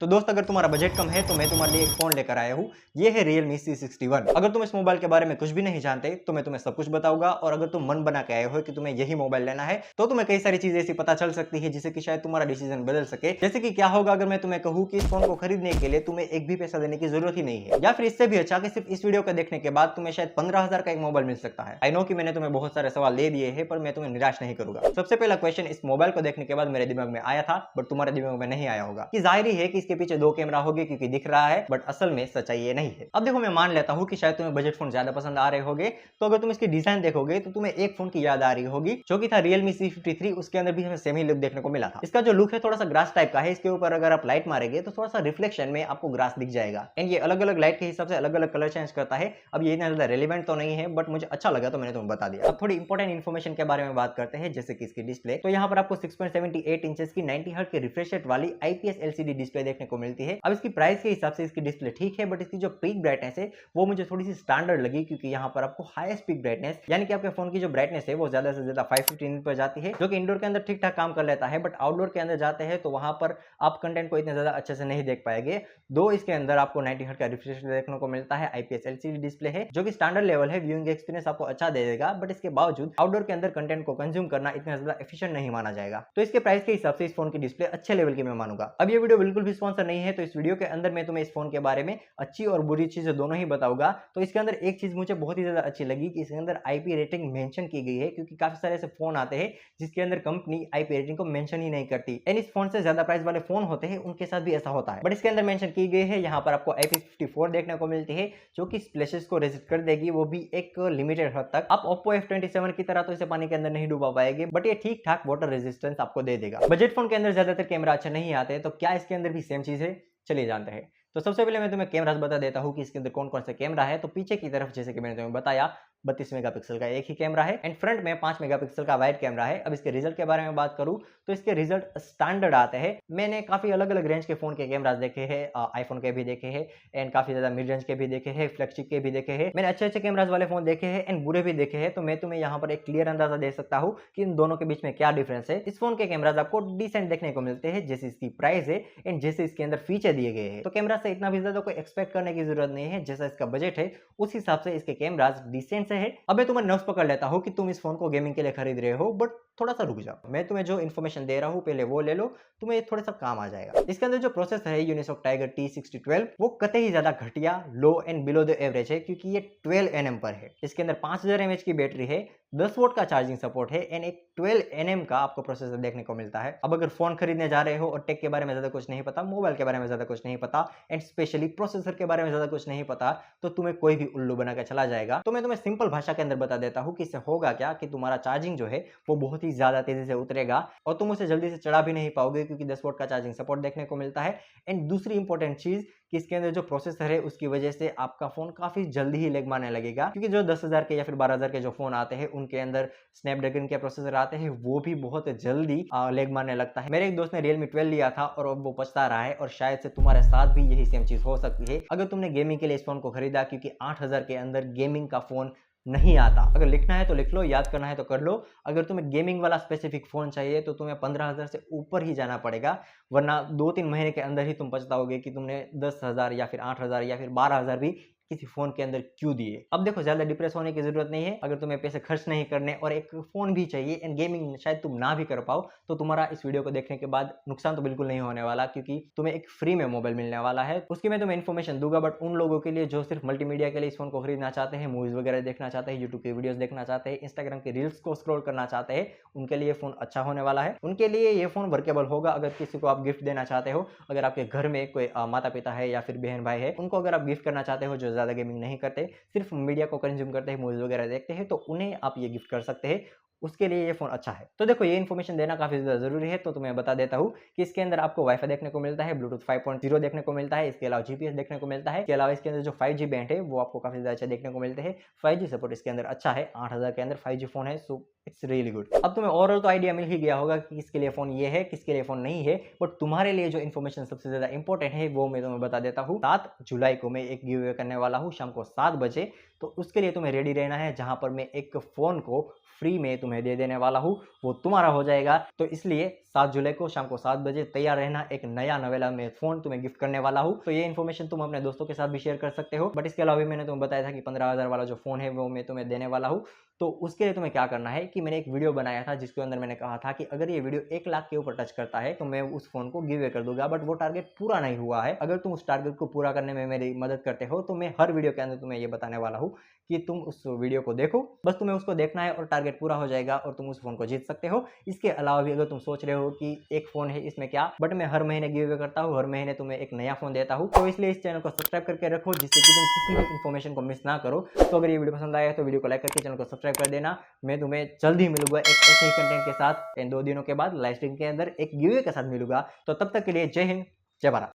तो दोस्त अगर तुम्हारा बजट कम है तो मैं तुम्हारे लिए एक फोन लेकर आया हूँ। ये है Realme C61। अगर तुम इस मोबाइल के बारे में कुछ भी नहीं जानते तो मैं तुम्हें सब कुछ बताऊंगा, और अगर तुम मन बना के आए हो कि तुम्हें यही मोबाइल लेना है तो तुम्हें कई सारी चीजें ऐसी पता चल सकती है जिससे कि शायद तुम्हारा डिसीजन बदल सके। जैसे कि क्या होगा अगर मैं तुम्हें कहूँ कि इस फोन को खरीदने के लिए तुम्हें एक भी पैसा देने की जरूरत ही नहीं है, या फिर इससे भी अच्छा कि सिर्फ इस वीडियो को देखने के बाद तुम्हें शायद 15,000 का एक मोबाइल मिल सकता है। आई नो कि मैंने तुम्हें बहुत सारे सवाल दे दिए हैं, पर मैं तुम्हें निराश नहीं करूंगा। सबसे पहला क्वेश्चन इस मोबाइल को देखने के बाद मेरे दिमाग में आया था, बट तुम्हारे दिमाग में नहीं आया होगा, कि जाहिर ही है कि इसके पीछे 2 कैमरा होंगे क्योंकि दिख रहा है, बट असल में सच्चाई ये नहीं है। अब देखो, मैं मान लेता हूँ कि शायद तुम्हें बजट फोन ज्यादा पसंद आ रहे होंगे, तो अगर तुम इसकी डिजाइन देखोगे तो तुम्हें एक फोन की याद आ रही होगी जो कि था Realme C53। उसके अंदर भी हमें सेम ही लुक देखने को मिला था। इसका जो लुक है थोड़ा सा ग्रास टाइप का है। इसके ऊपर अगर आप लाइट मारेंगे तो थोड़ा सा रिफ्लेक्शन में आपको ग्रास दिख जाएगा, एंड ये अलग अलग लाइट के हिसाब से अलग अलग कलर चेंज करता है। अब ये इतना ज्यादा रेलिवेंट तो नहीं है, बट मुझे अच्छा लगा तो मैंने तुम्हें बता दिया। अब थोड़ी इंपॉर्टेंट इन्फॉर्मेशन के बारे में बात करते हैं, जैसे कि इसकी डिस्प्ले। तो यहाँ पर आपको 6.78 इंचेस की 90 हर्ट्ज के रिफ्रेश रेट वाली IPS LCD डिस्प्ले देखने को मिलती है। अब इसकी प्राइस के हिसाब से इसकी डिस्प्ले ठीक है, बट इसकी जो पीक ब्राइटनेस है वो मुझे थोड़ी सी स्टैंडर्ड लगी, क्योंकि यहाँ पर आपको हाईएस्ट पीक ब्राइटनेस यानी कि आपके फोन की जो ब्राइटनेस है वो ज्यादा से ज्यादा 515 पर जाती है, जो कि इंडोर के अंदर ठीक ठाक काम कर लेता है, बट आउटडोर के अंदर जाते हैं तो वहां पर आप कंटेंट को इतने ज्यादा अच्छे से नहीं देख पाएंगे। दो इसके अंदर आपको 90 हर्ट्ज का रिफ्रेश देखने को मिलता है। IPS LCD डिस्प्ले है जो कि स्टैंडर्ड लेवल है, व्यूइंग एक्सपीरियंस आपको अच्छा दे देगा, बट इसके बावजूद आउटडोर के अंदर कंटेंट को कंज्यूम करना इतना ज्यादा एफिशिएंट नहीं माना जाएगा। तो इसके प्राइस के हिसाब से इस फोन की डिस्प्ले अच्छे लेवल की मैं मानूंगा। अब ये वीडियो बिल्कुल भी स्पॉन्सर नहीं है, तो इस वीडियो के अंदर मैं तुम्हें इस फोन के बारे में अच्छी और बुरी चीजें दोनों ही बताऊंगा। तो इसके अंदर एक चीज मुझे बहुत ही ज्यादा अच्छी लगी कि इसके अंदर IP रेटिंग मेंशन की गई है, क्योंकि काफी सारे ऐसे फोन आते हैं जिसके अंदर कंपनी IP रेटिंग को मेंशन ही नहीं करती, एंड इस फोन से ज्यादा प्राइस वाले फोन होते हैं उनके साथ भी ऐसा होता है, बट इसके अंदर मेंशन की गई है। यहाँ पर आपको IP54 देखने को मिलती है जो कि स्प्लैशेस को रेजिस्ट कर देगी, वो भी एक लिमिटेड हद तक। आप Oppo F27 की तरह तो इसे पानी के अंदर नहीं डुबा पाएंगे, बट ये ठीक ठाक वाटर रेजिस्टेंस आपको दे देगा। बजट फोन के अंदर ज्यादातर कैमरा अच्छे नहीं आते, तो क्या इसके अंदर भी सेम चीज है? चलिए जानते हैं। तो सबसे पहले मैं तुम्हें कैमरास बता देता हूँ कि इसके अंदर कौन कौन से कैमरा है। तो पीछे की तरफ जैसे कि मैंने तुम्हें बताया 32 मेगापिक्सल का एक ही कैमरा है, एंड फ्रंट में 5 मेगापिक्सल का वाइड कैमरा है। अब इसके रिजल्ट के बारे में बात करूं तो इसके रिजल्ट स्टैंडर्ड आते हैं। मैंने काफी अलग अलग रेंज के फोन के कैमरास देखे हैं, आईफोन के भी देखे हैं, एंड काफी ज्यादा मिड रेंज के भी देखे हैं, फ्लैगशिप के भी देखे हैं। मैंने अच्छे अच्छे कैमरास वाले फोन देखे हैं एंड बुरे भी देखे हैं, तो मैं तुम्हें यहाँ पर एक क्लियर अंदाजा दे सकता हूँ कि इन दोनों के बीच में क्या डिफरेंस है। इस फोन के कैमरास आपको डिसेंट देखने को मिलते हैं जैसे इसकी प्राइस है एंड जैसे इसके अंदर फीचर दिए गए हैं। तो कैमरा से इतना भी ज्यादा कोई एक्सपेक्ट करने की जरूरत नहीं है, जैसा इसका बजट है उस हिसाब से इसके कैमरास डिसेंट से है। अब मैं तुम्हें नर्व्स पकड़ लेता हूँ कि तुम इस फोन को गेमिंग के लिए खरीद रहे हो, बट थोड़ा सा रुक जाओ। मैं तुम्हें जो इन्फॉर्मेशन दे रहा हूँ पहले वो ले लो, तुम्हें थोड़ा सा काम आ जाएगा। इसके अंदर जो प्रोसेसर है यूनिसॉक टाइगर T6012 वो कतई ज्यादा घटिया, लो एंड बिलो द एवरेज है, क्योंकि ये 12 nm पर है। इसके अंदर 5000 mAh की बैटरी है, 10 वोट का चार्जिंग सपोर्ट है, एंड एक 12 nm का आपको प्रोसेसर देखने को मिलता है। अब अगर फोन खरीदने जा रहे हो और टेक के बारे में ज्यादा कुछ नहीं पता, मोबाइल के बारे में ज्यादा कुछ नहीं पता, एंड स्पेशली प्रोसेसर के बारे में ज्यादा कुछ नहीं पता, तो तुम्हें कोई भी उल्लू बना के चला जाएगा। तो मैं तुम्हें सिंपल भाषा के अंदर बता देता हूँ कि इससे होगा क्या, कि तुम्हारा चार्जिंग जो है वो बहुत ही ज्यादा तेजी से उतरेगा और तुम उसे जल्दी से चढ़ा भी नहीं पाओगे, क्योंकि 10 वोट का चार्जिंग सपोर्ट देखने को मिलता है। एंड दूसरी इंपॉर्टेंट चीज कि इसके अंदर जो प्रोसेसर है उसकी वजह से आपका फोन काफी जल्दी ही लेग मारने लगेगा, क्योंकि जो 10,000 के या फिर 12,000 के जो फोन आते हैं उनके अंदर स्नैपड्रैगन के प्रोसेसर आते हैं, वो भी बहुत जल्दी लेग मारने लगता है। मेरे एक दोस्त ने Realme 12 लिया था और अब वो पछता रहा है, और शायद से तुम्हारे साथ भी यही सेम चीज हो सकती है अगर तुमने गेमिंग के लिए इस फोन को खरीदा, क्योंकि 8,000 के अंदर गेमिंग का फोन नहीं आता। अगर लिखना है तो लिख लो, याद करना है तो कर लो। अगर तुम्हें गेमिंग वाला स्पेसिफिक फोन चाहिए तो तुम्हें 15,000 से ऊपर ही जाना पड़ेगा, वरना 2-3 महीने के अंदर ही तुम पछताओगे कि तुमने 10,000 या फिर 8,000 या फिर 12,000 भी किसी फोन के अंदर क्यों दिए। अब देखो, ज्यादा डिप्रेस होने की जरूरत नहीं है। अगर तुम्हें पैसे खर्च नहीं करने और एक फोन भी चाहिए एंड गेमिंग शायद तुम ना भी कर पाओ, तो तुम्हारा इस वीडियो को देखने के बाद नुकसान तो बिल्कुल नहीं होने वाला, क्योंकि तुम्हें एक फ्री में मोबाइल मिलने वाला है। उसकी मैं तुम्हें इन्फॉर्मेशन दूंगा, बट उन लोगों के लिए जो सिर्फ मल्टीमीडिया के लिए इस फोन को खरीदना चाहते हैं, मूवीज वगैरह देखना चाहते हैं, यूट्यूब की वीडियोस देखना चाहते हैं, इंस्टाग्राम की रील्स को स्क्रॉल करना चाहते हैं, उनके लिए फोन अच्छा होने वाला है। उनके लिए ये फोन वर्केबल होगा। अगर किसी को आप गिफ्ट देना चाहते हो, अगर आपके घर में कोई माता पिता है या फिर बहन भाई है, उनको अगर आप गिफ्ट करना चाहते हो जो ज्यादा गेमिंग नहीं करते, सिर्फ मीडिया को कंज्यूम करते हैं, मूवीज वगैरह देखते हैं, तो उन्हें आप ये गिफ्ट कर सकते हैं। उसके लिए ये फोन अच्छा है। तो देखो, ये इन्फॉर्मेशन देना काफी ज्यादा जरूरी है, तो तुम्हें बता देता हूँ कि इसके अंदर आपको वाईफाई देखने को मिलता है, ब्लूटूथ 5.0 देखने को मिलता है, इसके अलावा जीपीएस देखने को मिलता है। इसके अलावा इसके अंदर जो 5G बैंड है वो आपको काफी ज्यादा अच्छा देखने को मिलते हैं। 5G सपोर्ट इसके अंदर अच्छा है, 8,000 के अंदर 5G फोन है, सो इट्स रियली गुड। अब तुम्हें ओवरऑल तो आइडिया मिल ही गया होगा कि किसके लिए फोन ये है, किसके लिए फोन नहीं है, बट तुम्हारे लिए जो इन्फॉर्मेशन सबसे ज्यादा इंपॉर्टेंट है वो मैं तुम्हें बता देता हूँ। 7 जुलाई को मैं एक गिव अवे करने वाला हूँ शाम को 7 बजे, तो उसके लिए तुम्हें रेडी रहना है, जहां पर मैं एक फोन को फ्री में तुम्हें तुम्हें दे देने वाला हूँ वो तुम्हारा हो जाएगा। तो इसलिए 7 जुलाई को शाम को 7 बजे तैयार रहना, एक नया नवेला में फोन तुम्हें गिफ्ट करने वाला हूँ। तो ये इन्फॉर्मेशन तुम अपने दोस्तों के साथ भी शेयर कर सकते हो। बट इसके अलावा भी मैंने तुम्हें बताया था कि 15,000 वाला जो फोन है वो मैं तुम्हें देने वाला हूँ। तो उसके लिए तुम्हें क्या करना है कि मैंने एक वीडियो बनाया था जिसके अंदर मैंने कहा था कि अगर ये वीडियो 1 लाख के ऊपर टच करता है तो मैं उस फोन को गिव अवे कर दूंगा। बट वो टारगेट पूरा नहीं हुआ है। अगर तुम उस टारगेट को पूरा करने में मेरी मदद करते हो तो मैं हर वीडियो के अंदर तुम्हें ये बताने वाला हूँ कि तुम उस वीडियो को देखो, बस तुम्हें उसको देखना है और टारगेट पूरा हो जाएगा और तुम उस फोन को जीत सकते हो। इसके अलावा भी अगर तुम सोच रहे हो कि एक फोन है इसमें क्या, बट मैं हर महीने गिव अवे करता हूँ, हर महीने तुम्हें एक नया फोन देता हूँ, तो इसलिए इस चैनल को सब्सक्राइब करके रखो जिससे कि तुम किसी भी इन्फॉर्मेशन को मिस ना करो। तो अगर ये वीडियो पसंद आया तो वीडियो को लाइक करके चैनल को सब्सक्राइब कर देना। मैं तुम्हें जल्द ही मिलूंगा एक ऐसे ही कंटेंट के साथ इन 2 दिनों के बाद लाइव स्ट्रीम के अंदर एक गिव अवे के साथ मिलूंगा। तो तब तक के लिए जय हिंद, जय भारत।